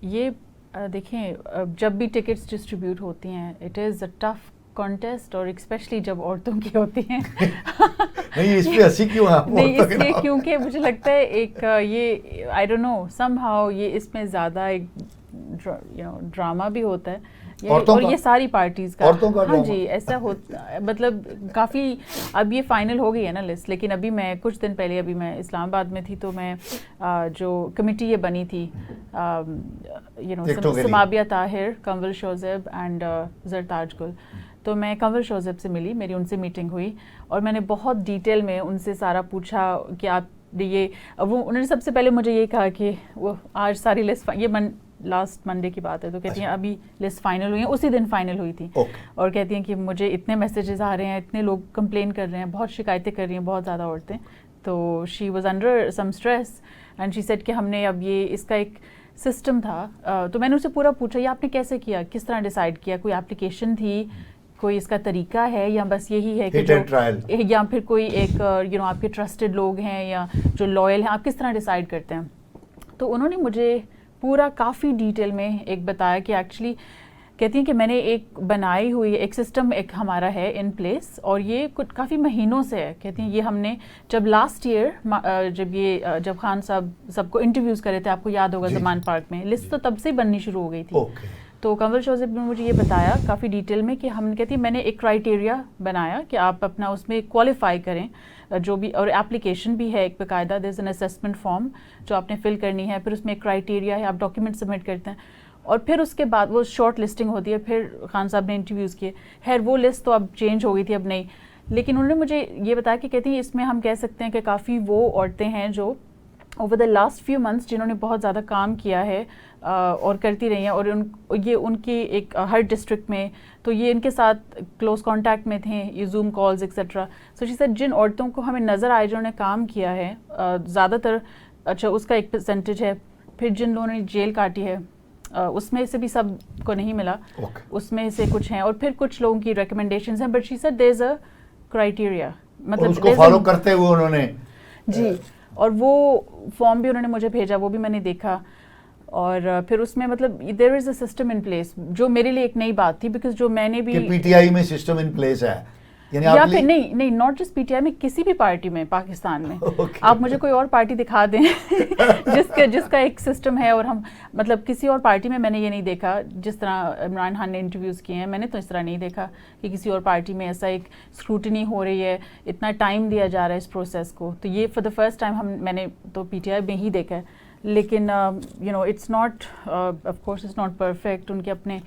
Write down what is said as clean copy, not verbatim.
یہ دیکھیں جب بھی ٹکٹس ڈسٹریبیوٹ ہوتی ہیں it is a tough contest, اور اسپیشلی جب عورتوں کی ہوتی ہیں. نہیں اس پہ ہنسی کیوں ہے؟ نہیں اس لیے کیونکہ مجھے لگتا ہے ایک یہ I don't know some how یہ اس میں زیادہ ایک ڈرامہ بھی ہوتا ہے, اور یہ ساری پارٹیز کا. ہاں جی ایسا ہوتا, مطلب کافی. اب یہ فائنل ہو گئی ہے نا لسٹ, لیکن ابھی میں کچھ دن پہلے ابھی میں اسلام آباد میں تھی, تو میں جو کمیٹی یہ بنی تھی سمابیہ طاہر, کنول شوزیب اینڈ زرتاج گل, تو میں کنول شوزیب سے ملی, میری ان سے میٹنگ ہوئی, اور میں نے بہت ڈیٹیل میں ان سے سارا پوچھا کہ آپ یہ انہوں نے سب سے پہلے مجھے یہ کہا کہ وہ آج ساری لسٹ, یہ لاسٹ منڈے کی بات ہے, تو کہتی ہیں ابھی لسٹ فائنل ہوئی ہیں, اسی دن فائنل ہوئی تھی, اور کہتی ہیں کہ مجھے اتنے میسیجز آ رہے ہیں, اتنے لوگ کمپلین کر رہے ہیں, بہت شکایتیں کر رہی ہیں بہت زیادہ عورتیں. تو she was under some stress and she said کہ ہم نے اب یہ اس کا ایک سسٹم تھا. تو میں نے اسے پورا پوچھا یہ آپ نے کیسے کیا, کس طرح ڈیسائیڈ کیا, کوئی اپلیکیشن تھی, کوئی اس کا طریقہ ہے, یا بس یہی ہے کہ یا پھر کوئی ایک آپ کے ٹرسٹڈ لوگ ہیں یا جو لوئل ہیں, آپ کس طرح ڈیسائیڈ کرتے ہیں. تو انہوں نے مجھے پورا کافی ڈیٹیل میں ایک بتایا کہ ایکچولی کہتی ہیں کہ میں نے ایک بنائی ہوئی ایک سسٹم ایک ہمارا ہے ان پلیس, اور یہ کچھ کافی مہینوں سے ہے. کہتی ہیں یہ ہم نے جب لاسٹ ایئر جب خان صاحب سب کو انٹرویوز کرے تھے, آپ کو یاد ہوگا زمان پارک میں, لسٹ تو تب سے بننی شروع ہو گئی تھی. تو کنول شوزیب نے مجھے یہ بتایا کافی ڈیٹیل میں کہ ہم کہتی ہیں میں نے ایک کرائیٹیریا بنایا کہ آپ اپنا اس میں کوالیفائی کریں جو بھی, اور اپلیکیشن بھی ہے ایک باقاعدہ, دیر از این اسیسمنٹ فارم جو آپ نے فل کرنی ہے, پھر اس میں ایک کرائیٹیریا ہے, آپ ڈاکیومنٹ سبمٹ کرتے ہیں, اور پھر اس کے بعد وہ شارٹ لسٹنگ ہوتی ہے. پھر خان صاحب نے انٹرویوز کیے, خیر وہ لسٹ تو اب چینج ہو گئی تھی, اب نہیں, لیکن انہوں نے مجھے یہ بتایا کہ کہتی ہیں اس میں ہم کہہ سکتے ہیں کہ کافی وہ عورتیں ہیں جو over the last few months جنہوں نے بہت زیادہ کام کیا ہے اور کرتی رہی ہیں, اور یہ ان کی ایک ہر ڈسٹرکٹ میں, تو یہ ان کے ساتھ کلوز کانٹیکٹ میں تھے, یہ zoom calls etcetera. So she said جن عورتوں کو ہمیں نظر آئے جنہوں نے کام کیا ہے زیادہ تر, اچھا اس کا ایک پرسنٹیج ہے. پھر جن لوگوں نے جیل کاٹی ہے اس میں سے بھی سب کو نہیں ملا, اس میں سے کچھ ہیں, اور پھر کچھ لوگوں کی ریکمنڈیشنز ہیں, but she said there is a criteria, مطلب اس کو فالو کرتے ہوئے انہوں نے جی. اور وہ فارم بھی انہوں نے مجھے بھیجا, وہ بھی میں نے دیکھا, اور پھر اس میں مطلب دیر از اے سسٹم ان پلیس, جو میرے لیے ایک نئی بات تھی, بیکاز جو میں نے بھی پی ٹی آئی میں سسٹم ان پلیس ہے, یا پھر نہیں not just P T I میں, کسی بھی پارٹی میں پاکستان میں آپ مجھے کوئی اور پارٹی دکھا دیں جس کا ایک سسٹم ہے, اور ہم مطلب کسی اور پارٹی میں نے یہ نہیں دیکھا جس طرح عمران خان نے انٹرویوز کیے ہیں, میں نے تو اس طرح نہیں دیکھا کہ کسی اور پارٹی میں ایسا ایک اسکروٹنی ہو رہی ہے, اتنا ٹائم دیا جا رہا ہے اس پروسیس کو. تو یہ فار دا فرسٹ ٹائم میں نے تو پی ٹی آئی میں ہی دیکھا ہے, لیکن it's not of course it's not perfect, ان کے اپنے